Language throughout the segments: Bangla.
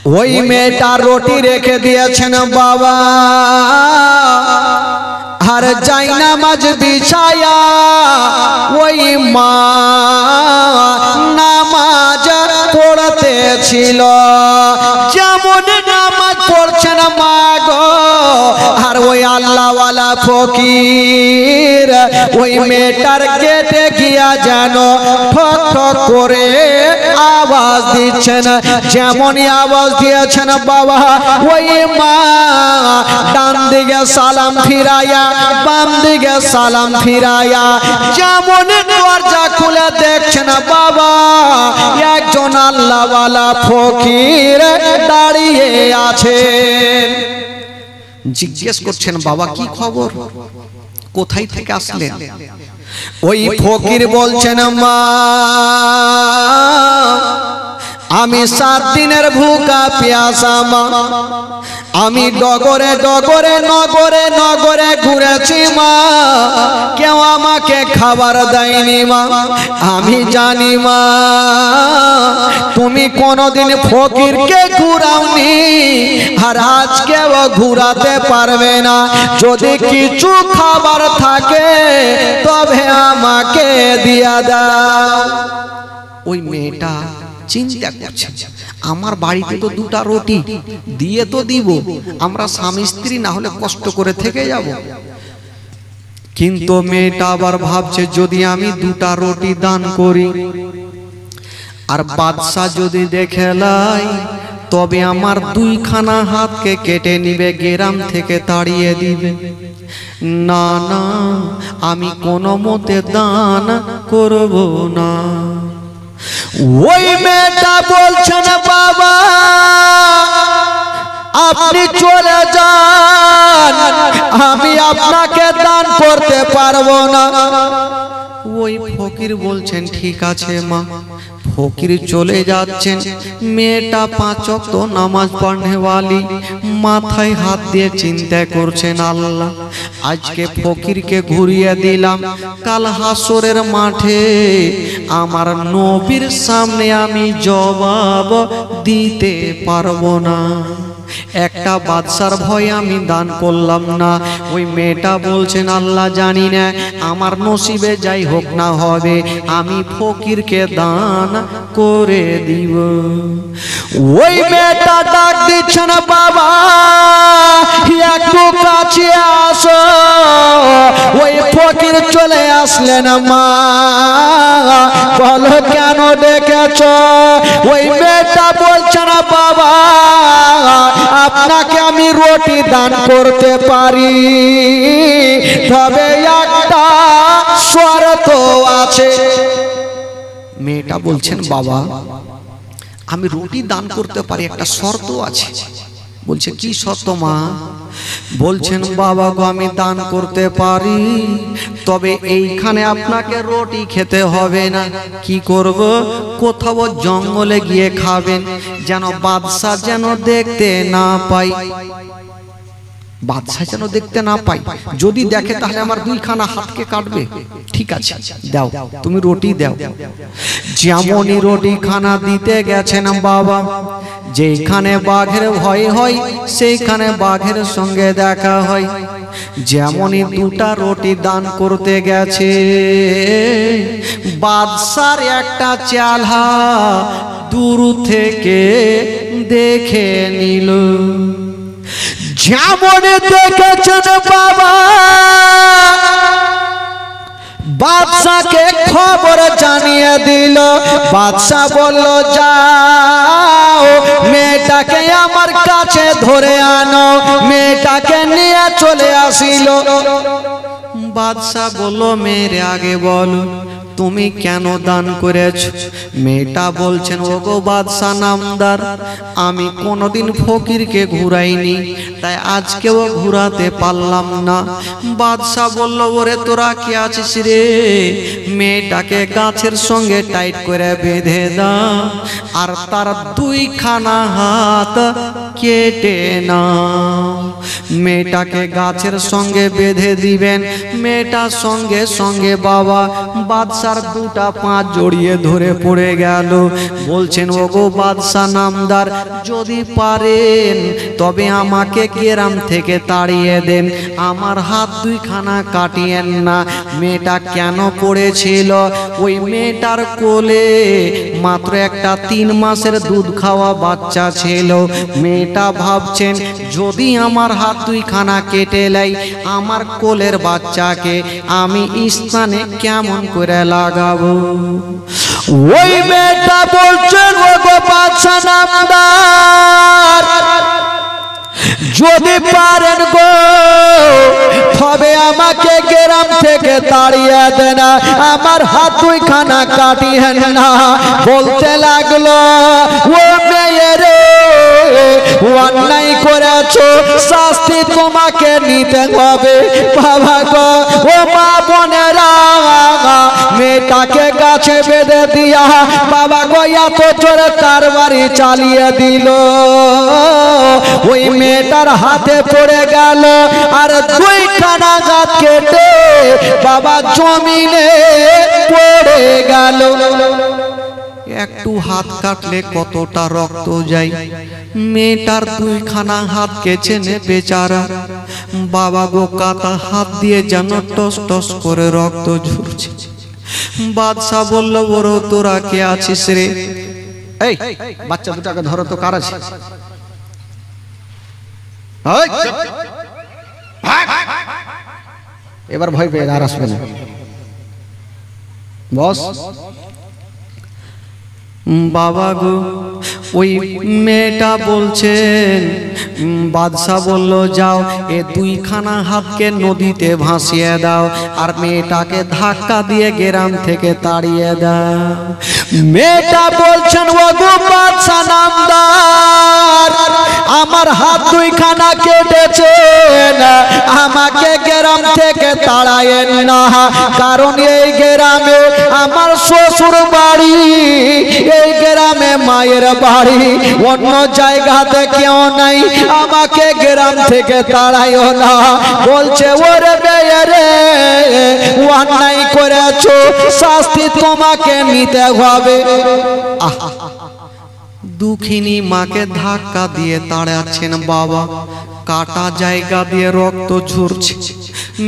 ওই মেয়েটা রুটি রেখে দিয়েছেন বাবা, আর জায়নামাজ বিছায়া ওই মা নামাজ পড়তেছিল। যেমন নামাজ পড়ছেন মা গো, আর ওই আল্লাহওয়ালা ফকির ওই মেয়েটার গেটে গিয়া যেন ঠক ঠক করে আওয়াজ দিচ্ছেন। যেমনই আওয়াজ দিয়েছেন বাবা, ওই মা ডান দিকে সালাম ফিরাইয়া বাম দিকে সালাম ফিরাইয়া যেমন দরজা খুলে দেখছেন বাবা, একজন আল্লাহওয়ালা ফকির দাঁড়িয়ে আছেন। জিজ্ঞেস করছেন, বাবা কি খবর, কোথায় থেকে আসলেন? ওই ফকির বলছেন, মা আমি 7 দিনের ভুকা পিয়াসা মা, আমি ডগরে ডগরে নগরে নগরে ঘুরেছি মা, কেউ আমাকে খাবার দেয়নি মা। আমি জানি মা তুমি কোনোদিন ফকিরকে ঘুরাওনি, আর আজকেও ঘুরাতে পারবে না। যদি কিছু খাবার থাকে তবে আমাকে দিয়া দাও। ওই মেয়েটা চিন্তা করছে, আমার বাড়িতে তো 2টা রুটি দিয়ে তো দিব, আমরা স্বামী স্ত্রী না হলে কষ্ট করে থেকে যাব। কিন্তু মেয়েটা আবার ভাবছে, যদি আমি 2টা রুটি দান করি আর বাদশা যদি দেখে লাই, তবে আমার 2খানা হাতকে কেটে নিবে, গ্রাম থেকে তাড়িয়ে দিবে। না না, আমি কোনো মতে দান করব না। ওই মেয়েটা বলছেন, বাবা আপনি চলে যান, আমি আপনাকে দান করতে পারবো না। ওই ফকির বলছেন, ঠিক আছে মা। ফকির চলে যাচ্ছেন। মেয়েটা 5 ওয়াক্ত নামাজ পড়নেওয়ালি, মাথায় হাত দিয়ে চিন্তা করছেন, আল্লাহ আজকে ফকিরকে ঘুরিয়ে দিলাম, কাল হাসরের মাঠে আমার নবীর সামনে আমি জবাব দিতে পারবো না। একটা বাদশার ভয়ে আমি দান করলাম না। ওই মেয়েটা বলছেন, আল্লাহ জানি না আমার নসিবে যাই হোক না হবে, আমি ফকিরকে দান করে দিব। ওই মেয়েটা ডাক দিচ্ছেন, বাবা একটু কাছে আসো। ওই ফকির চলে আসলেন। মা বলো কেন ডেকেছ? ওই মেয়েটা বলছেন, বাবা আপনাকে আমি রুটি দান করতে পারি, তবে একটা শর্ত আছে। মেয়েটা বলছেন, বাবা আমি রুটি দান করতে পারি, একটা শর্ত আছে। বলছে, কি শর্ত মা? বলছেন, বাবা গো আমি দান করতে পারি, তবে এইখানে আপনাকে রুটি খেতে হবে না। কি করব? কোথাও জঙ্গলে গিয়ে খাবেন, যেন বাদশা যেন দেখতে না পাই। বাদশা যেন দেখতে না পাই, যদি দেখে তাহলে আমার 2খানা হাতকে কাটবে। ঠিক আছে দাও, তুমি রুটি দাও। যেমনই রুটি খানা দিতে গেছেন বাবা, যেখানে বাঘের ভয় হয় সেইখানে বাঘের সঙ্গে দেখা হয়। যেমনই 2টা রুটি দান করতে গেছে, বাদশার একটা চেলা দূর থেকে দেখে নিল। যেমন দেখেছেন বাবা, বাদশাকে খবর জানিয়ে দিল। বাদশা বলল, যাও মেয়েটাকে আমার কাছে ধরে আনো। মেয়েটাকে নিয়ে চলে আসিল। বাদশা বলল, মেয়ের আগে বলো তুমি কেন দান করেছ? মেয়েটা বলছেন, ওগো বাদশা নামদার, আমি কোনোদিন ফকিরকে ঘুরাইনি, তাই আজকেও ঘুরাতে পারলাম না। বাদশা বলল, ওরে তোরা কি আছিস রে? মেয়েটাকে গাছের সঙ্গে টাইট করে বেঁধে দাও, আর তার 2খানা হাত কেটে নাও। মেয়েটাকে গাছের সঙ্গে বেঁধে দিবেন। মেয়েটার সঙ্গে সঙ্গে বাবা বাদশার দুটা পা জড়িয়ে ধরে পড়ে গেল। বলছেন, ওগো বাদশা নামদার, যদি পারেন তবে আমাকে গ্রাম থেকে তাড়িয়ে দেন, আমার হাত দুইখানা কাটিয়েন না। মেয়েটা কেন পড়েছিল? ওই মেয়েটার কোলে মাত্র একটা 3 মাসের দুধ খাওয়া বাচ্চা ছিল। মেয়েটা ভাবছেন, যদি আমার হাত দুইখানা কেটে লাই, আমার কোলের বাচ্চাকে আমি স্থানে কেমন করে লাগাবো? ওই মেয়েটা বলছেন, ওগো বাদশা নামদার, যদি পারেন গো তবে আমাকে গ্রাম থেকে তাড়িয়ে দেন, আমার হাত দুইখানা কাটিয়েন না। বলতে লাগলো, ও মেয়ে রে, অন্যায় করেছো, শাস্তি তোমাকে নিতে হবে। বাবা গো, ও মা বোনেরা, মেয়েটাকে গাছে বেঁধে দিয়া বাবা গো এত জোরে তার বাড়ি চালিয়ে দিল। ওই মেয়েটার হাতে পড়ে গেল, আর দুইখানা গাছ কেটে বাবা জমিনে পড়ে গেল। একটু হাত কাটলে কতটা রক্ত যায়। মেয়েটার দুইখানা হাত কেচেনে বেচারা। বাবা গো কাটা হাত দিয়ে যেন টস টস করে রক্ত ঝরছে। বাদশা বলল, বড় তোরা কে আছিস রে? এই বাচ্চা দুটাকে ধরো তো, কার আছে? এবার ভয় পেয়ে আর আসবে না। বস বাবা গো, ওই মেয়েটা বলছেন, বাদশা বলল, যাও এ দুইখানা হাতকে নদীতে ভাসিয়ে দাও, আর মেয়েটাকে ধাক্কা দিয়ে গ্রাম থেকে তাড়িয়ে দাও। মেয়েটা বলছেন, ওগো বাদশা নামদার, আমার হাত দুইখানা কেটেছেন, আমাকে গ্রাম থেকে তাড়ায়েন না, কারণ এই গ্রামে আমার শ্বশুর বাড়ি, এই গ্রামে মায়ের বাড়ি, অন্য জায়গাতে কেউ নাই, আমাকে গ্রাম থেকে তাড়াইও না। বলছে, ওরে মেয়ে রে, অন্যায় করেছো, শাস্তি তোমাকে নিতে হবে। দুঃখিনী মাকে ধাক্কা দিয়ে তাড়াচ্ছেন বাবা, কাটা জায়গা দিয়ে রক্ত ঝরছে।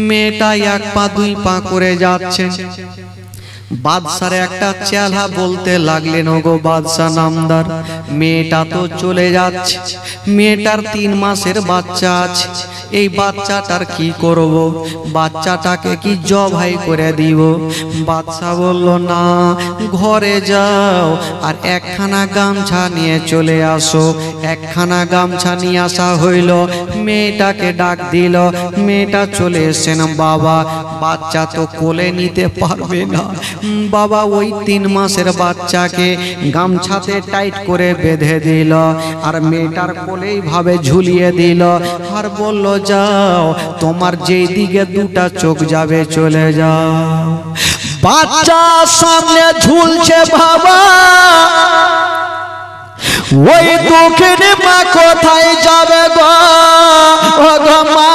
মেয়েটা 1 পা 2 পা করে যাচ্ছে। বাদশার একটা চেলা বলতে লাগলেন, ওগো বাদশা নামদার, মেয়েটা তো চলে যাচ্ছে, মেয়েটার 3 মাসের বাচ্চা আছে, এই বাচ্চাটার কি করব? বাচ্চাটাকে কি জবাই করে দিব? বাদশা বলল, না, ঘরে যাও আর একখানা গামছা নিয়ে চলে আসো। একখানা গামছা নিয়ে আসা হইল, মেয়েটাকে ডাক দিল, মেয়েটা চলে এসেন। বাবা বাচ্চা তো কোলে নিতে পারবে না। বাবা ওই 3 মাসের বাচ্চাকে গামছাতে টাইট করে বেঁধে দিল, আর মেয়েটার কোলেই ভাবে ঝুলিয়ে দিল, আর বলল, যাও, তোমার যেই দিকে দুটা চোখ যাবে চলে যাও। বাচ্চা সামনে ঝুলছে বাবা, ওই দুঃখিনী মা কোথায় যাবে গো? ও গো মা,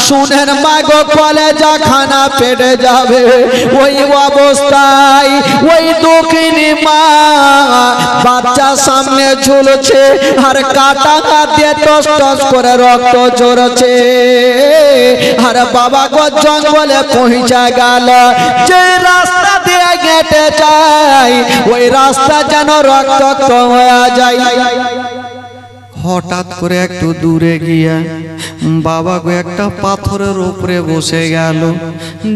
শুনেন মা গো, কলেজা খানা পেটে যাবে। ওই অবস্থায় ওই দুঃখিনী মা বাচ্চা সামনে ঝুলছে, আর কাটা হাত দিয়ে টস টস করে রক্ত ঝরছে। আর বাবা গো জঙ্গলে পৌঁছে গেল, যে রাস্তা দিয়ে হেঁটে যায় ওই রাস্তা যেন রক্ত হয়ে যায়। হঠাৎ করে একটু দূরে গিয়া বাবা গো একটা পাথরের উপরে বসে গেল।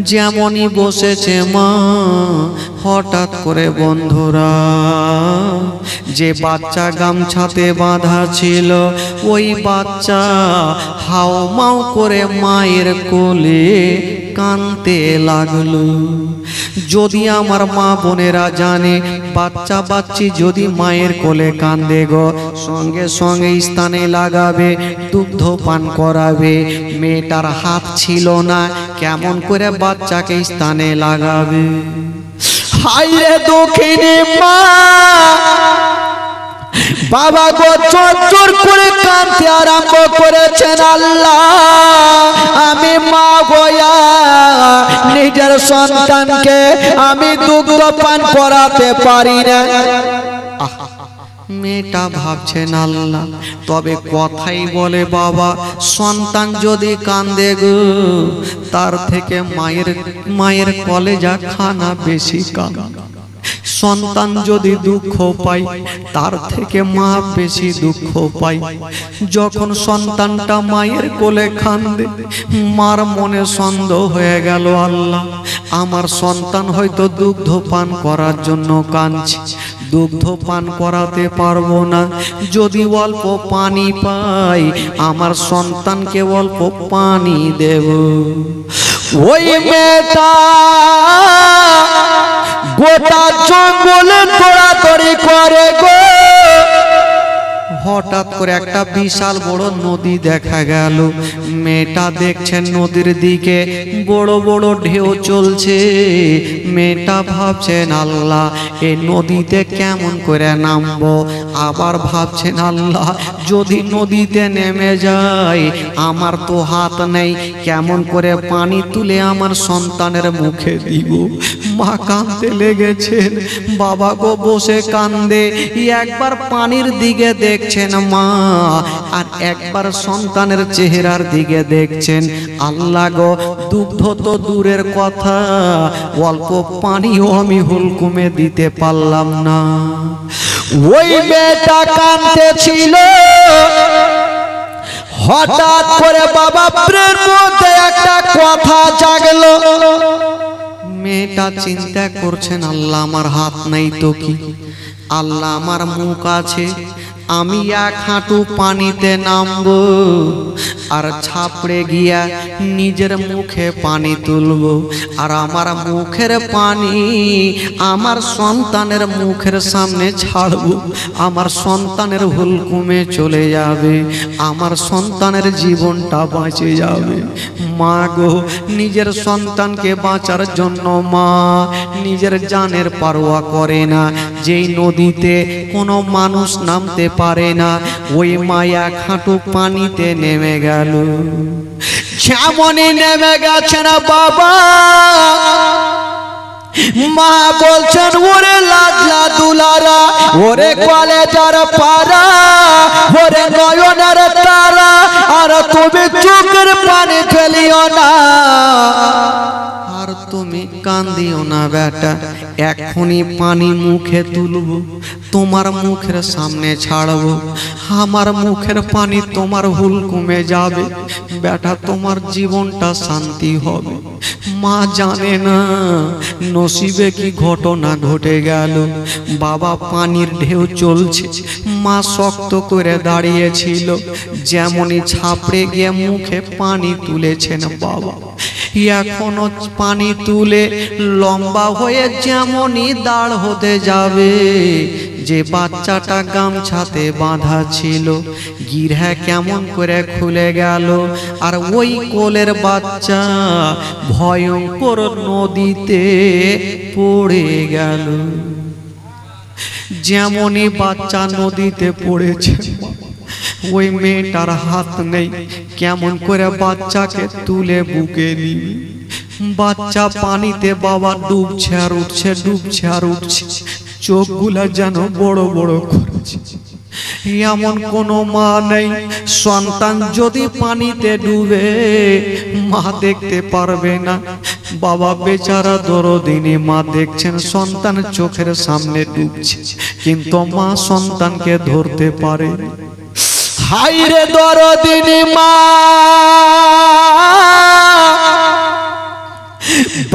যেমনই বসেছে মা, হঠাৎ করে বন্ধুরা, যে বাচ্চা গামছাতে বাঁধা ছিল ওই বাচ্চা হাও মাও করে মায়ের কোলে কাঁদতে লাগলো। যদি আমার মা বোনেরা জানে বাচ্চা বাচ্চি যদি মায়ের কোলে কাঁদে গো, সঙ্গে সঙ্গে স্থানে লাগাবে, দুগ্ধ পান করাবে। মেয়েটার হাত ছিল না, কেমন করে বাচ্চাকে স্থানে লাগাবে? হায় রে দুঃখিনী মা, বাবা গো চোর করে কাঁদতে আরম্ভ করেছেন। আল্লাহ আমি মা গোয়া নিজের সন্তানকে আমি দুগ্ধ পান করাতে পারি না। মেয়েটা ভাবছেন আল্লাহ, তবে কথাই বলে বাবা সন্তান যদি কান্দে গো তার থেকে মায়ের কলেজা খানা বেশি কাঁদে। সন্তান যদি দুঃখ পায় তার থেকে মা বেশি দুঃখ পায়। যখন সন্তানটা মায়ের কোলে কাঁদে মার মনে সন্দেহ হয়ে গেল, আল্লাহ আমার সন্তান হয়তো দুগ্ধ পান করার জন্য কাঁদছে, দুগ্ধ পান করাতে পারবো না। যদি অল্প পানি পাই আমার সন্তানকে অল্প পানি দেব। ওই মেয়েটা গোটা জঙ্গলে দৌড়াদৌড়ি করে গো। হঠাৎ করে একটা বিশাল বড় নদী দেখা গেল। মেয়েটা দেখছেন নদীর দিকে বড় বড় ঢেউ চলছে। মেয়েটা ভাবছেন আল্লাহ এই নদীতে কেমন করে নামবো। আবার ভাবছেন আল্লাহ যদি নদীতে নেমে যাই আমার তো হাত নেই, কেমন করে পানি তুলে আমার সন্তানের মুখে দিব। মা কাঁদতে লেগেছেন, বাবা গো বসে কান্দে। একবার পানির দিকে দেখছেন মা, আর একবার সন্তানের চেহারার দিকে দেখছেন। আল্লাহ গো দুগ্ধ তো দূরের কথা, অল্প পানিও আমি হুলকুমে দিতে পারলাম না। ওই মেয়েটা কাঁদতেছিল। হঠাৎ করে বাবা প্রের মধ্যে একটা কথা জাগলো। মেয়েটা চিন্তা করছেন আল্লাহ আমার হাত নাই তো কি, আল্লাহ আমার মুখ আছে, আমি এক হাঁটু পানিতে নামবো আর ছাপড়ে গিয়া নিজের মুখে পানি তুলবো, আর আমার মুখের পানি আমার সন্তানের মুখের সামনে ছাড়বো। আমার সন্তানের হুলকুমে চলে যাবে, আমার সন্তানের জীবনটা বাঁচে যাবে। মা গো নিজের সন্তানকে বাঁচার জন্য মা নিজের জানের পারোয়া করে না। যেই নদীতে কোনো মানুষ নামতে পারে না ওই মায়া খাটু পানিতে নেমে গেল। যেমনই নেমে গেছে না বাবা, মা বলছেন ওরে লাডলা দুলারা, ওরে কলেজার পারা, ওরে নয়নের তারা, আর তুমি চোখের পানি ফেলিও না, আর তুমি কান্দিও না বেটা। এখনই পানি মুখে তুলবো, তোমার মুখের সামনে ছাড়বো, আমার মুখের পানি তোমার হুলকুমে যাবে বেটা, তোমার জীবনটা শান্তি হবে। মা জানে না নসিবে কি ঘটনা ঘটে গেল। বাবা পানির ঢেউ চলছে, মা শক্ত করে দাঁড়িয়েছিল। যেমনই ছাপড়ে গিয়ে মুখে পানি তুলেছেন বাবা, এখনো পানি তুলে লম্বা হয়ে যেমনই দাঁড় হতে যাবে, যে বাচ্চাটা গামছাতে বাঁধা ছিল গিরহা কেমন করে খুলে গেল, আর ওই কোলের বাচ্চা ভয়ঙ্কর নদীতে পড়ে গেল। যেমনই বাচ্চা নদীতে পড়েছে, ওই মেয়েটার হাত নেই, কেমন করে বাচ্চাকে তুলে বুকে নিবে। বাচ্চা পানিতে বাবা ডুবছে আর উঠছে, ডুবছে আর উঠছে, চোখগুলা যেন বড় বড় করছে। এমন কোনো মা নেই সন্তান যদি পানিতে ডুবে মা দেখতে পারবে না। বাবা বেচারা দরদিনী মা দেখছেন সন্তান চোখের সামনে ডুবছে, কিন্তু মা সন্তানকে ধরতে পারে। হায়রে দরদিনী মা,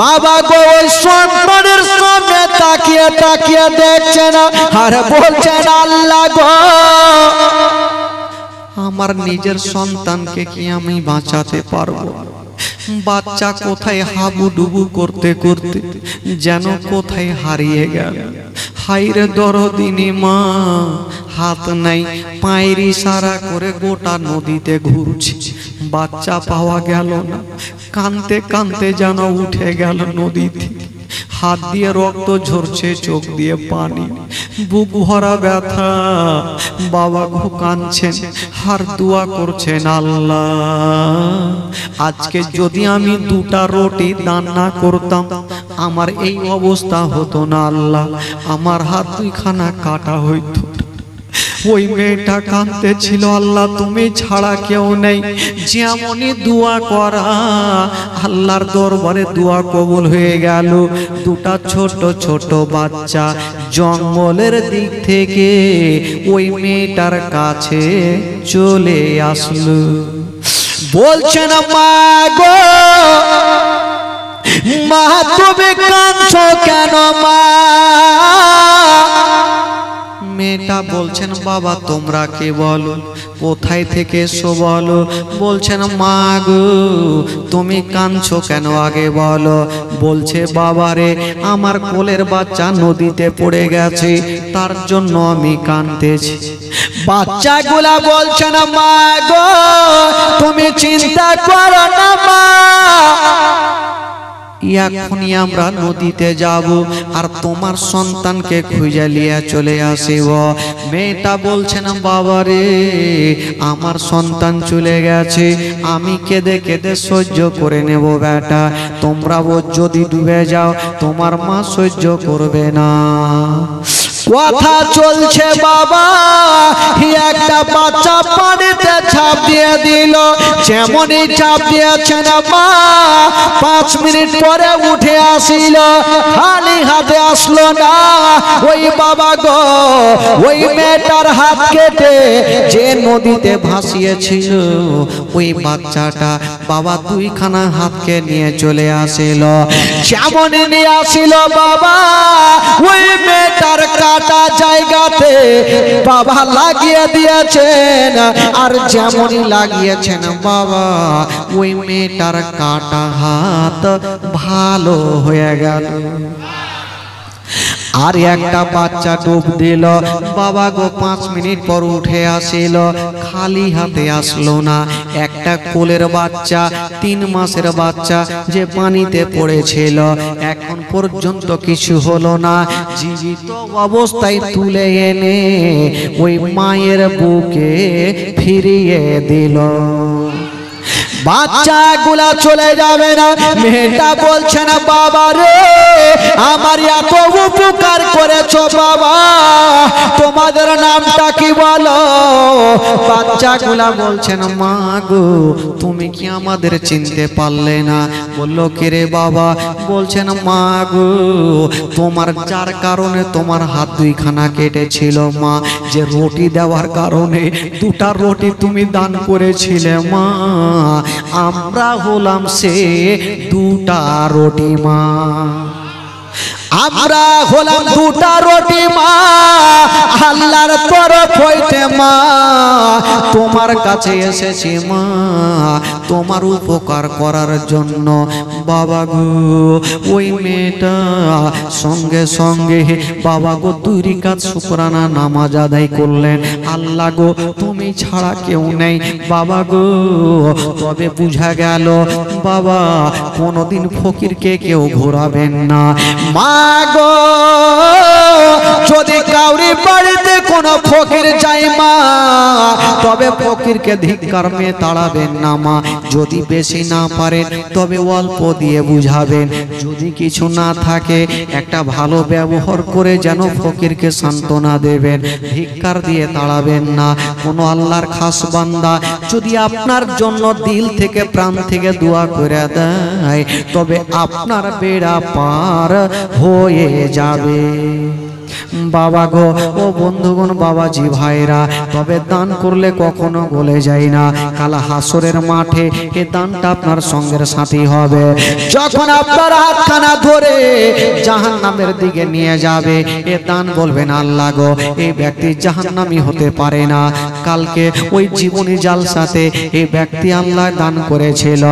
বাবা গো ওই সন্তানের সামনে তাকিয়ে তাকিয়ে দেখছেন আর বলছেন আল্লাহ গো আমার নিজের সন্তানকে কি আমি বাঁচাতে পারবো? বাচ্চা কোথায় হাবুডুবু করতে করতে যেন কোথায় হারিয়ে গেল। হায়রে দরদিনী মা, হাত নাই, পায়ের ইশারা করে গোটা নদীতে ঘুরছে, বাচ্চা পাওয়া গেল না। কানতে কানতে যেন উঠে গেল নদী থেকে। হাত দিয়ে রক্ত ঝরছে, চোখ দিয়ে পানি, বুক ভরা ব্যথা। বাবা গো কাঁদছেন আর দোয়া করছেন, আল্লাহ আজকে যদি আমি দুটা রুটি দান না করতাম আমার এই অবস্থা হতো না। আল্লাহ আমার হাত দুইখানা কাটা হইতো। ওই মেয়েটা কাঁদতে ছিল, আল্লাহ তুমি ছাড়া কেউ নেই। যেমনই দোয়া করা আল্লাহর দরবারে দোয়া কবুল হয়ে গেল। দুটা ছোট ছোট বাচ্চা জঙ্গলের দিক থেকে ওই মেয়েটার কাছে চলে আসলো। বলছেন মা গো, মা তুমি কাঁদছো কেন মা? মেয়েটা বলছেন বাবা তোমরা কে বলো, কোথায় থেকে এসো বলো। বলছেন মা গো তুমি কাঁদছো কেন আগে বলো। বলছে বাবারে আমার কোলের বাচ্চা নদীতে পড়ে গেছে তার জন্য আমি কাঁদতেছি। বাচ্চাগুলা বলছেন মা গো তুমি চিন্তা করো না মা, এখনই আমরা নদীতে যাব আর তোমার সন্তানকে খুঁজে নিয়ে চলে আসিব। মেয়েটা বলছেন বাবারে আমার সন্তান চলে গেছে, আমি কেঁদে কেঁদে সহ্য করে নেব বেটা, তোমরা ও যদি ডুবে যাও তোমার মা সহ্য করবে না। কথা চলছে বাবা, একটা বাচ্চা পানিতে ঝাঁপ দিয়ে দিল। যেমনই ঝাঁপ দিয়েছেন মা 5 মিনিট পরে উঠে আসিল, খালি হাতে আসলো না। ওই বাবা গো ওই মেয়েটার হাত কেটে যে নদীতে ভাসিয়েছিল ওই বাচ্চাটা বাবা দুইখানা হাতকে নিয়ে চলে আসিল। যেমনই নিয়ে আসিল বাবা ওই মেয়েটার কাটা জায়গাতে বাবা লাগিয়ে দিয়েছেন, আর যেমনই লাগিয়েছেন বাবা ওই মেয়েটার কাটা হাত ভালো হয়ে গেল। আর একটা বাচ্চা ডুব দিল বাবা গো 5 মিনিট পর উঠে আসিল, খালি হাতে আসলো না। একটা কোলের বাচ্চা 3 মাসের বাচ্চা যে পানিতে পড়েছিল এখন পর্যন্ত কিছু হলো না, জীবিত অবস্থায় তুলে এনে ওই মায়ের বুকে ফিরিয়ে দিল। বাচ্চাগুলা চলে যাবে না। মেয়েটা বলছে না বাবা রে আমার এত উপকার করেছো বাবা, তোমাদের নামটা কি বলো? বাচ্চাগুলা বলছেন মা গো তুমি কি আমাদের চিনতে পারলে না? বললো কে রে বাবা? বলছেন মা গো তোমার যার কারণে তোমার হাত দুইখানা কেটেছিল মা, যে রুটি দেওয়ার কারণে 2টা রুটি তুমি দান করেছিলে মা, আমরা হলাম সে 2টা রুটি মা, আমরা হলাম 2টা রুটি মা, আল্লাহর তরফ হইতে মা তোমার কাছে এসেছি মা তোমার উপকার করার জন্য। বাবা গো ওই মেয়েটা সঙ্গে সঙ্গে বাবা গো 2 রাকাত শুকরানা নামাজ আদায় করলেন। আল্লাহ গো তুমি ছাড়া কেউ নেই বাবা গো। তবে বুঝা গেল বাবা কোনোদিন ফকিরকে কেউ ঘোরাবেন না। মা গো যদি কাউরি বাড়িতে কোনো ফকির যায় মা তবে ফকিরকে ধিক্কার মেয়ে তাড়াবেন না মা। যদি বেশি না পারেন তবে অল্প দিয়ে বুঝাবেন, যদি কিছু না থাকে একটা ভালো ব্যবহার করে যেন ফকিরকে সান্ত্বনা দেবেন, ধিক্কার দিয়ে তাড়াবেন না। কোনো আল্লাহর খাস বান্দা যদি আপনার জন্য দিল থেকে প্রাণ থেকে দোয়া করে দেয় তবে আপনার বেড়া পার হয়ে যাবে। বাবা গো ও বন্ধুগণ বাবাজি ভাইরা, তবে দান করলে কখনো গলে যায় না। কাল হাসরের মাঠে এ দানটা আপনার সঙ্গের সাথী হবে। যখন আপনার হাতখানা ধরে জাহান্নামের দিকে নিয়ে যাবে এ দান বলবেন আল্লাহ গো এই ব্যক্তি জাহান্নামী হতে পারে না। কালকে ওই জীবনী জালসাতে এই ব্যক্তি আল্লাহ দান করেছিল,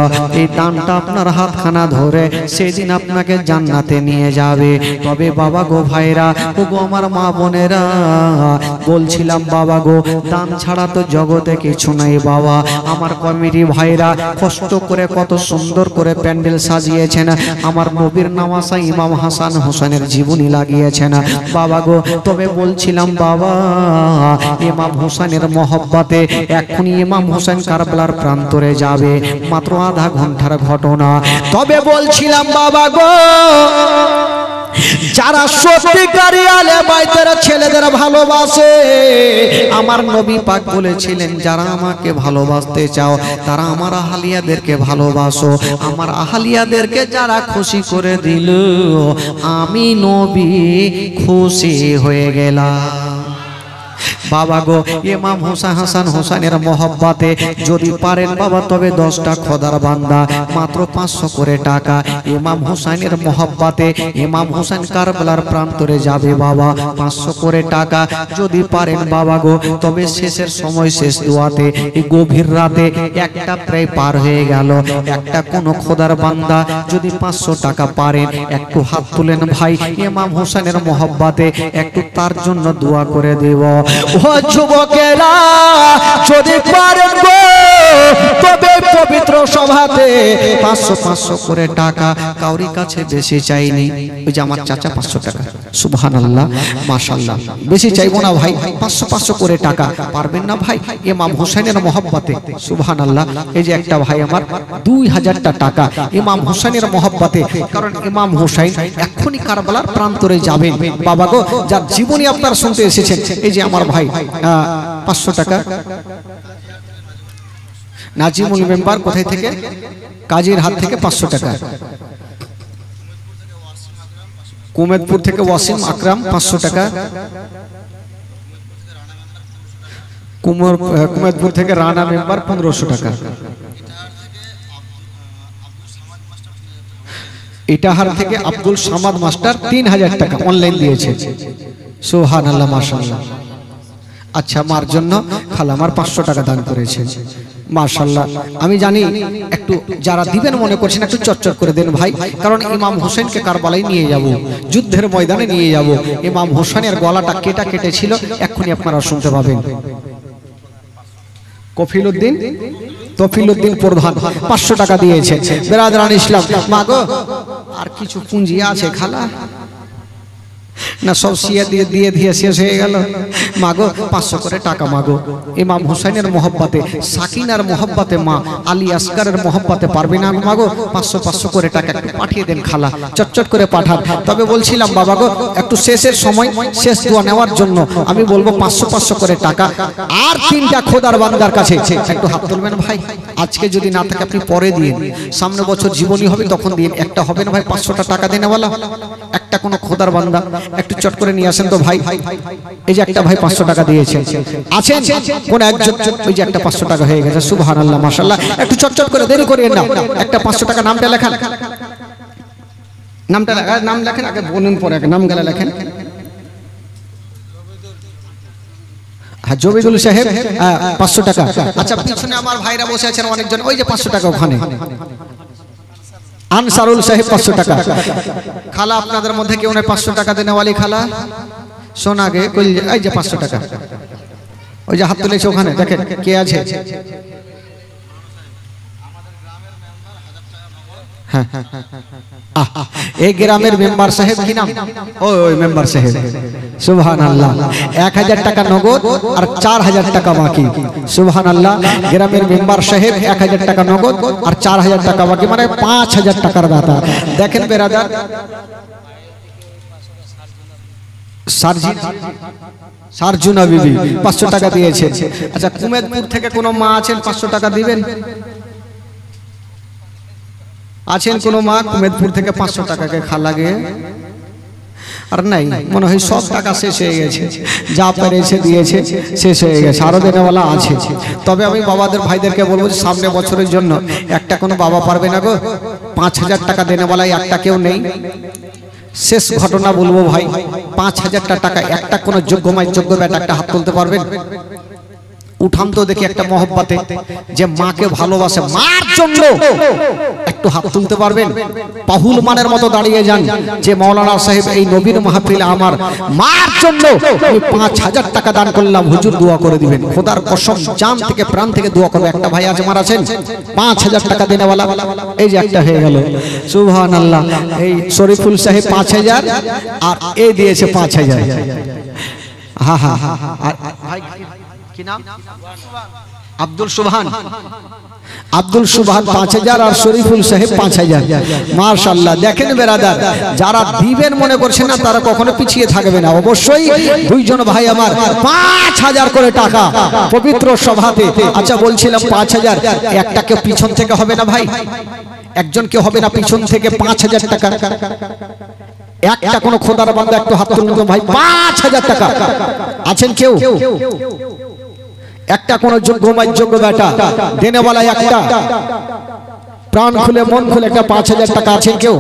এই দানটা আপনার হাতখানা ধরে সেদিন আপনাকে জান্নাতে নিয়ে যাবে। তবে বাবা গো ভাইরা ও গো আমার আমার মা বোনেরা, বলছিলাম বাবা গো, দান ছাড়া তো জগতে কিছু নাই বাবা। আমার কমিটি ভাইরা কষ্ট করে কত সুন্দর করে প্যান্ডেল সাজিয়েছেন, আমার নবীর নামাসা ইমাম হাসান হোসেনের জীবনী লাগিয়েছেন বাবা গো। তবে বলছিলাম বাবা, ইমাম হোসেনের মহব্বতে এখনই ইমাম হোসেন কারবালার প্রান্তরে যাবে, মাত্র আধা ঘন্টার ঘটনা। তবে বলছিলাম বাবা গো, যারা সত্যিকারী আলে বাইতের ছেলেদের ভালোবাসে, আমার নবী পাক বলেছিলেন যারা আমাকে ভালোবাসতে চাও তারা আমার আহলিয়াদেরকে ভালোবাসো। আমার আহলিয়াদেরকে যারা খুশি করে দিল, আমি নবী খুশি হয়ে গেলাম বাবা গো। ইমাম হাসান হোসেনের মহব্বতে যদি পারেন বাবা, তবে 10টা খোদার বান্দা মাত্র 500 করে টাকা। ইমাম হোসেনের মহব্বতে ইমাম হোসেন কারবালার প্রান্তরে যাবে বাবা, 500 করে টাকা যদি পারেন বাবা গো। তবে শেষের সময়, শেষ দোয়াতে, এই গভীর রাতে একটা প্রায় পার হয়ে গেল, একটা কোন খোদার বান্দা যদি 500 টাকা পারেন, একটু হাত তুলেন ভাই, ইমাম হোসেনের মহব্বতে একটু তার জন্য দোয়া করে দেব। ও যুবকেরা, যদি পারেন গো, তবে পবিত্র সভাতে 500 করে টাকা, কাউরি কাছে বেশি চাইনি। ওই যে আমার চাচা 500 টাকা, সুবহানাল্লাহ মাশাআল্লাহ, বেশি চাইবো না ভাই, 500 করে টাকা পারবেন না ভাই ইমাম হোসেনের মহব্বতে, সুবহানাল্লাহ। এই যে একটা ভাই আমার 2000টা টাকা ইমাম হোসেনের মহব্বতে, কারণ ইমাম হোসেন এখনই কারবালার প্রান্তরে যাবেন বাবা গো, যার জীবনী আপনারা শুনতে এসেছেন। এই যে আমার ভাই 500 টাকা, নাজিমুল মেম্বার কোথায় থেকে, কাজীর হাত থেকে 500 টাকা, কুমেদপুর থেকে ওয়াসিম আকরাম 500 টাকা, কুমেদপুর থেকে রানা মেম্বার 1500 টাকা, ইটাহার থেকে আব্দুল সামাদ মাস্টার 3000 টাকা অনলাইন দিয়েছে, সুবহানাল্লাহ মাশাআল্লাহ। আচ্ছা, মার জন্য খালামার 500 টাকা দান করেছে, মাশাআল্লাহ। আমি জানি একটু যারা দিবেন মনে করছেন একটু চটচট করে দেন ভাই, কারণ ইমাম হোসেনকে কারবালায় নিয়ে যাব, যুদ্ধের ময়দানে নিয়ে যাব। ইমাম হোসেনের গলাটা কেটেছিল, এক্ষুনি আপনারা শুনতে পাবেন। কফিলউদ্দিন প্রধান 500 টাকা দিয়েছে। বেরাদরান ইসলাম, মাগো আর কিছু পুঁজি আছে খালা? না সব সিয়া দিয়ে শেষ হয়ে গেল। মাগো 500 করে টাকা মাগো, ইমাম হোসেনের মহব্বতে, সাকিনার মহব্বতে, মা আলী আসগারের মহব্বতে পারবে না মাগো, 500 করে টাকা একটু পাঠিয়ে দেন খালা, চটচট করে পাঠান। তবে বলছিলাম বাবা গো, একটু শেষের সময় শেষ দোয়া নেওয়ার জন্য আমি বলবো 500 করে টাকা। আর 3টা খোদার বান্দার কাছে একটু হাত তুলবেন ভাই, আজকে যদি না থাকে আপনি পরে দিন, সামনে বছর জীবনী হবে তখন দিন। একটা হবে না ভাই 500টা টাকা দেনেওয়ালা, একটা কোনো খোদার বান্দা একটু চট করে নিয়ে আসেন তো ভাই। এই যে একটা ভাই 500 টাকা দিয়েছে, আছেন কোন একজন? ওই যে একটা 500 টাকা হয়ে গেছে, সুবহানাল্লাহ মাশাআল্লাহ। একটু চটচট করে, দেরি করিয়েন না, একটা 500 টাকা নামটা লেখান, নাম লেখেন আগে, বলুন পরে আগে নাম গেলে লেখেন। হ্যাঁ, জবিদুল সাহেব 500 টাকা। আচ্ছা, পিছনে আমার ভাইরা বসে আছেন অনেকজন, ওই যে 500 টাকা ওখানে। আনসারুল সাহেব 500 টাকা। খালা আপনাদের মধ্যে কেউ নেই 500 টাকা দেনেওয়ালি খালা? সোনাগে এই যে 500 টাকা, ওই যে হাত তুলেছে ওখানে, দেখেন কে আছে। হ্যাঁ, এই গ্রামের মেম্বার সাহেব কি নাম? ওই মেম্বার সাহেব, সুবহানাল্লাহ। 1000 টাকা নগদ আর 4000 টাকা বাকি, সুবহানাল্লাহ। গ্রামের মেম্বার সাহেব 1000 টাকা নগদ আর 4000 টাকা বাকি, মানে 5000 টাকার দাতা। দেখেন বেরাদার, সারজুনা বিবি 500 টাকা দিয়েছে। আচ্ছা, কুমেদপুর থেকে কোনো মা আছেন 500 টাকা দিবেন? আছেন কোনো মা কুমেদপুর থেকে 500 টাকাকে খালাগে? আর নাই, মনে হয় সব টাকা শেষ হয়ে গেছে, যা পেরেছে দিয়েছে, শেষ হয়ে গেছে, আরো দেনেওয়ালা আছে। তবে আমি বাবাদের ভাইদেরকে বলবো, সামনে বছরের জন্য একটা কোনো বাবা পারবে না গো, 5000 টাকা দেনেওয়ালা একটা কেউ নেই। শেষ ঘটনা বলবো ভাই, 5000 টাকা একটা কোনো যোগ্য বেটা একটা হাত তুলতে পারবেন? উঠান তো দেখি একটা মহব্বতে, যে মাকে ভালোবাসে, মার জন্য একটু হাত তুলতে পারবেন? পাহুল মানের মতো দাঁড়িয়ে যান যে মাওলানা সাহেব এই নবীর মাহফিলে আমার মার জন্য আমি 5000 টাকা দান করলাম, হুজুর দোয়া করে দিবেন। খোদার কসম জান থেকে প্রাণ থেকে দোয়া করবে। একটা ভাই আছে আমার আছেন 5000 টাকা দেনেওয়ালা, এই যে একটা হয়ে গেল, সুবহানাল্লাহ। এই শরীফুল সাহেব 5000 আর এই দিয়েছে 5000। হ্যাঁ হ্যাঁ, আর ভাই কি নাম? আব্দুল সুবহান, আব্দুল সুবহান 5000 আর শরীফুল সাহেব 5000। মাশাআল্লাহ। দেখেন বেরাদার, যারা দিবেন মনে করছেন না তারা কখনো পিছিয়ে থাকবে না। অবশ্যই দুইজন ভাই আমার 5000 করে টাকা পবিত্র সভাতে। আচ্ছা বলছিলাম 5000 একটাকে পিছন থেকে হবে না ভাই? একজন কে হবে না পিছন থেকে 5000 টাকা? একটা কোন খোদার বান্দা একটু হাত তুলুন তো ভাই। 5000 টাকা আছেন কেউ? একটা কোন যোগ্য বেটা দেনেওয়ালা, একটা প্রাণ খুলে মন খুলে একটা 5000 টাকা আছেন কেউ?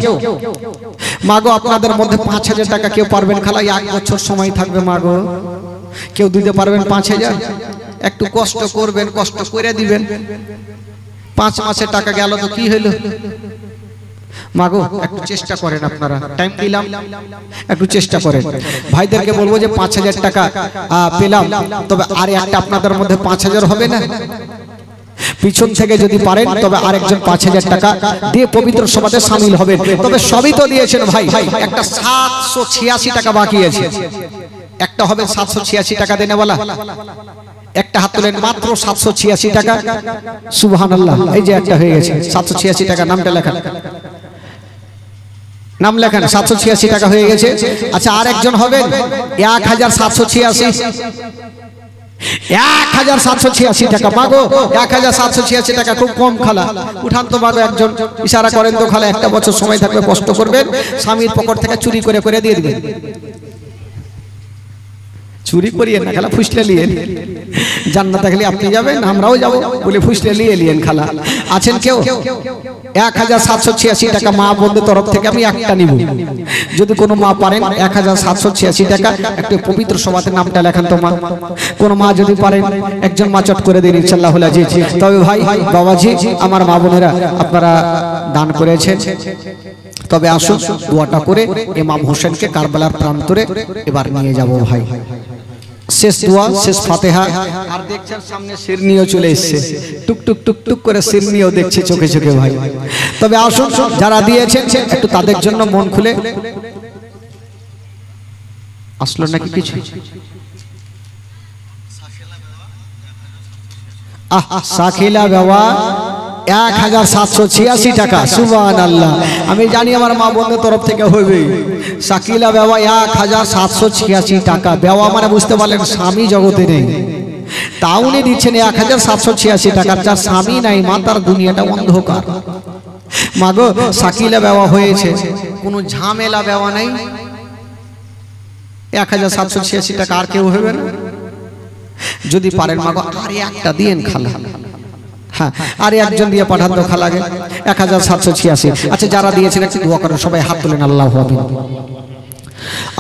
মাগো আপনাদের মধ্যে 5000 টাকা কেউ পারবেন? খালা 1 বছর সময় থাকবে মাগো, কেউ দিতে পারবেন 5000? একটু কষ্ট করবেন, কষ্ট করে দিবেন। 5 মাসের টাকা গেল তো কি হইল মাগো? একটু চেষ্টা করেন, আপনারা টাইম দিলাম, একটু চেষ্টা করেন। ভাইদেরকে বলবো যে 5000 টাকা পেলাম, তবে আর একটা আপনাদের মধ্যে 5000 হবে না? পিছন থেকে যদি পারেন তবে আরেকজন 5000 টাকা দিয়ে পবিত্র সভাতে শামিল হবেন। তবে সবই তো দিয়েছেন ভাই, একটা 786 টাকা বাকি আছে। একটা হবে 786 টাকা দেনেওয়ালা, একটা হাত তোলেন, মাত্র 786 টাকা। সুবহানাল্লাহ। এই যে একটা হয়ে গেছে 786 টাকা। নামটা লেখান, নাম লেখান। 786 টাকা হয়ে গেছে। আচ্ছা আরেকজন হবেন 1786, 1786 টাকা। মাগো 1786 টাকা খুব কম খালা, উঠান তো মাগো। একজন ইশারা করেন তো খালা, একটা বছর সময় থাকবে, কষ্ট করবেন, স্বামীর পকেট থেকে চুরি করে করে দিয়ে দিবেন। চুরি করিয়ে না খালা, ফুসলে নিয়ে জান্নাতে গেলে আপনি যাবেন, আমরাও যাব বলে ফুসলে নিয়ে খালা। আছেন কেউ? 1786 টাকা মা বোনদের তরফ থেকে আমি একটা নিব। যদি কোনো মা পারেন 1786 টাকা একটু পবিত্র সভাতে নামটা লেখান তো মা। কোন মা যদি পারেন একজন মা চট করে দিন ইনশাআল্লাহ। তবে ভাই বাবাজি আমার মা বোনেরা আপনারা দান করেছেন, তবে আসুন দোয়াটা করে ইমাম হোসেনকে কারবালার প্রান্তরে এবার নিয়ে যাব ভাই। শেষ দোয়া, শেষ ফাতিহা। আর দেখছেন সামনে শিরনিও চলে এসেছে, টুক টুক টুক টুক করে শিরনিও দেখছে চোখে চোখে ভাই। তবে আসুন যারা দিয়েছেন একটু তাদের জন্য মন খুলে। আসলো নাকি কিছু? সাকিলা বাবা 1786 টাকা। সুবহানাল্লাহ। আমি জানি আমার মা বোনদের তরফ থেকে হইবে। সাকিলা বাবা 1786 টাকা। বেওয়া মানে বুঝতে পারলেন স্বামী জগতে নেই, তাও উনি দিচ্ছেন 1786 টাকা। যার স্বামী নাই মা, তার দুনিয়াটা অন্ধকার। মাগো সাকিলা বেওয়া হয়েছে, কোনো ঝামেলা বেওয়া নাই। 1786 টাকা আর কেউ হবে না? যদি পারেন মাগো আরে একটা দিয়েন খালা। হ্যাঁ আরে একজন দিয়ে পাঠান তো খালাগে 1786। আচ্ছা যারা দিয়েছেন একটু দোয়া করেন, সবাই হাত তোলেন। আল্লাহু আকবার।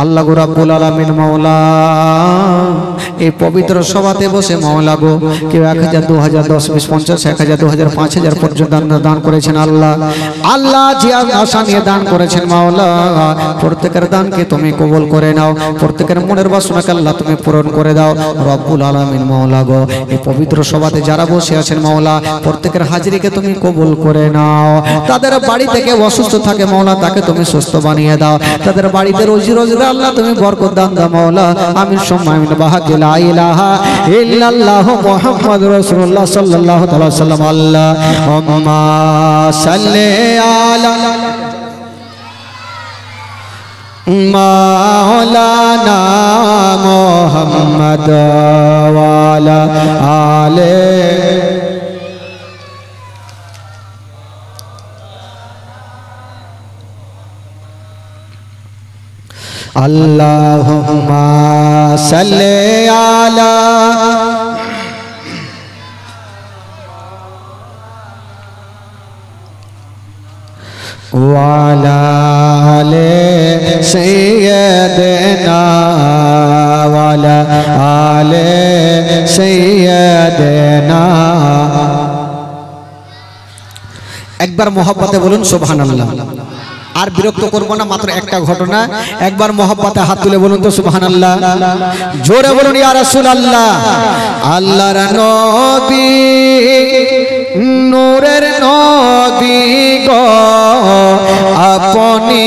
আল্লাহ রাব্বুল আলামিন মাওলা এই পবিত্র সভাতে বসে মাওলা গো কেউ 1000, 2000, 10, 20, 50, 1000, 2000, 5000 পর্যন্ত দান করেছেন। আল্লাহ আল্লাহ যে আশা নিয়ে দান করেছেন মাওলা, প্রত্যেকের দানকে তুমি কবুল করে নাও, প্রত্যেকের মনের বাসনাকে আল্লাহ তুমি পূরণ করে দাও রব্বুল আলামিন মাওলা গো। এই পবিত্র সভাতে যারা বসে আছেন মাওলা, প্রত্যেকের হাজিরিকে তুমি কবুল করে নাও। তাদের বাড়ি থেকে অসুস্থ থাকে মাওলা, তাকে তুমি সুস্থ বানিয়ে দাও। তাদের বাড়িতে রোজি রোজগার আল্লাহ তুমি বরকত দান দাও মাওলা। আমিন সুম্মা আমিন। বাহাকে লা ইলাহা ইল্লাল্লাহু মুহাম্মাদুর রাসূলুল্লাহ সাল্লাল্লাহু তাআলা সাল্লাম। আল্লাহুম্মা সাল্লি আলা মাওলানা মুহাম্মাদ ওয়া আলা আলি Allahumma salli ala wa ala ali sayyidina wa ala ali sayyidina দেনা। একবার মহব্বতে বলুন সুবহানাল্লাহ। আর বিরক্ত করব না, মাত্র একটা ঘটনা। একবার মহব্বতে হাত তুলে বলুন তো সুবহানাল্লাহ, জোরে বলুন ইয়া রাসূলুল্লাহ। আল্লাহর নবী নূরের নবী গো, আপনি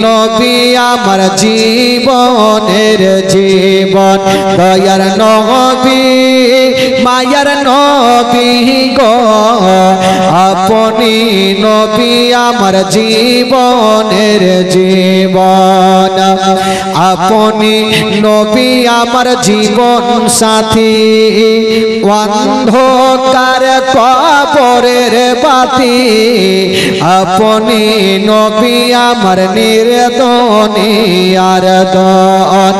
নবী আমার জীবনের জীবন। দয়ার নবী মায়ার নবী গো, আপনি নবী আমার জীবনের জীবন। আপনি নবী আমার জীবন সাথী, অন্ধকার কবরের বাতি। আপনি নবী আমার নির্দনী আর দন।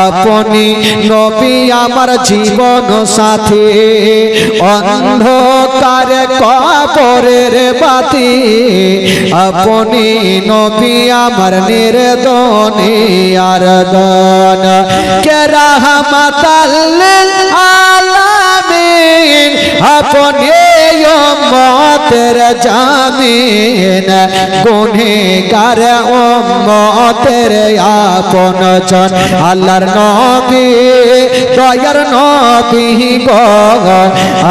আপনি নবী আমার জীবন সাথী, অন্ধকার কবরের বাতি। আপনি নবী আমার নির্দনী আর দন। কে রাহমাতাল লিল আলামিন, আপনি উম্মতের জামিন। গুনাহগার উম্মতের আপনজন। আল্লাহর নবী দয়ার নবী গো,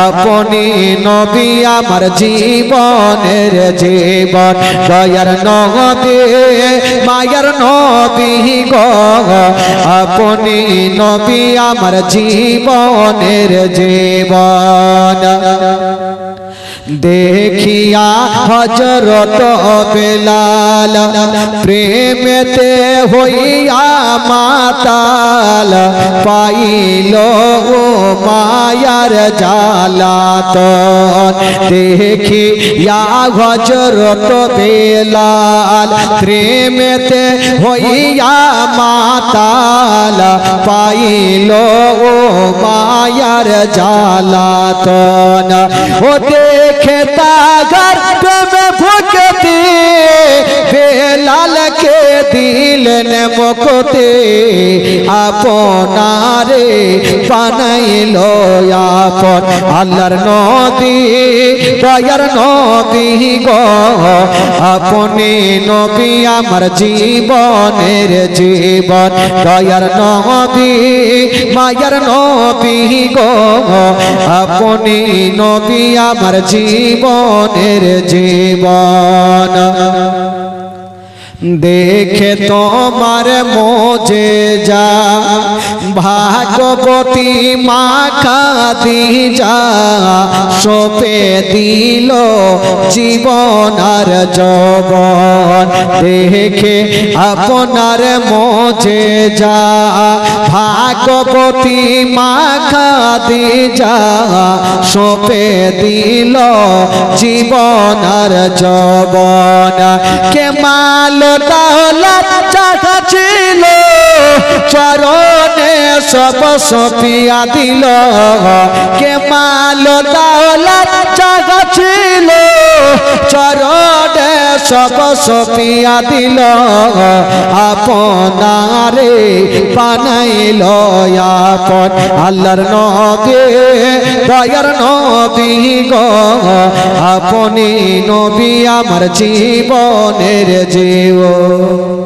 আপনি নবী আমার জীবনের জীবন। দয়ার নবী মায়ার নবী গো, আপনি নবী আমার জীবনের জীবন। দেখিয়া হযরত বেলাল, প্রেমেতে হইয়া মাতাল। পাইল ও মায়ার জালাতন। দেখিয়া হযরত বেলাল, প্রেমেতে হইয়া মাতাল। পাইল ও মায়ার জালাতন। ও দেখে তাগার প্রেমে ভুকতে, বেলালকে দিলেন মুক্তি। আপনারে বানাইল আপন। আল্লাহর নবী দয়ার নবী গো, আপনি নবী আমার জীবনের জীবন। দয়ার নবী মায়ার নবী গো, আপনি নবী আমার জীবনের জীবন। দেখে তোমার মোজেজা, ভাগবতী মা খাদিজা। সপে দিল জীবন আর যৌবন। দেখে আপনার মোজেজা, ভাগবতী মা খাদিজা। সপে দিল জীবন আর যৌবন। কে মাল দৌলত জাগা ছিল, চরণে সব সপিয়া দিল। কে মাল দৌলত জাগা ছিল, চরণে সব সপিয়া দিল। আপনারে বানাইল আপন। আল্লাহর নবী দয়ার নবী গো, আপনি নবী আমার জীবনের জীবন।